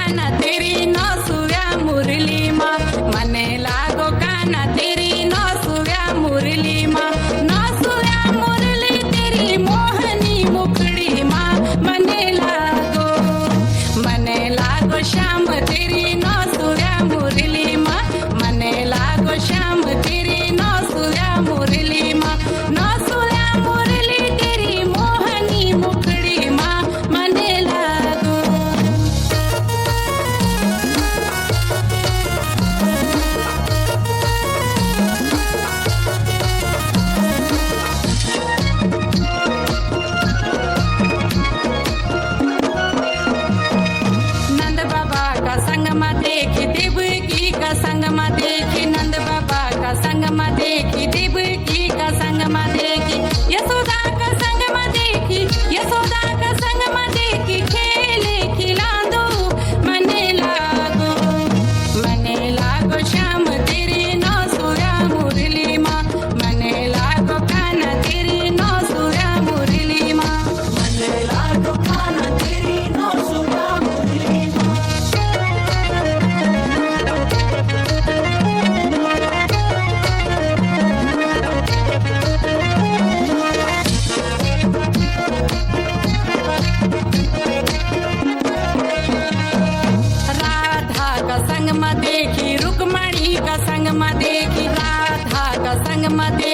काना तेरी नौसुव्या मुरली मा मने लागो काना तेरी नौसुव्या मुरली मा नौसुव्या मुरली तेरी मोहनी मुखड़ी मा मने लागो श्याम तेरी नौसुव्या मुरली मा मने लागो श्याम तेरी नौसुव्या मुरली मा नौसुव्या मुरली तेरी मोहनी मुखड़ी मा मने लागो नंद बाबा का संग मा देखी देवकी का संग मा देखी नंद बाबा का संग मा देखी देवकी का संग मा देखी यशोदा का संग मा देखी यशोदा का संग मा देखी खेले खिलांदो मने लागो श्याम तेरी नौसुव्या मुरली मा मने लागो काना तेरी नौसुव्या मुरली मा मने लागो काना तेरी नौसुव्या मुरली मा राधा का संग मा देखी रुक्मणी का संग मा देखी राधा का संग मा देखी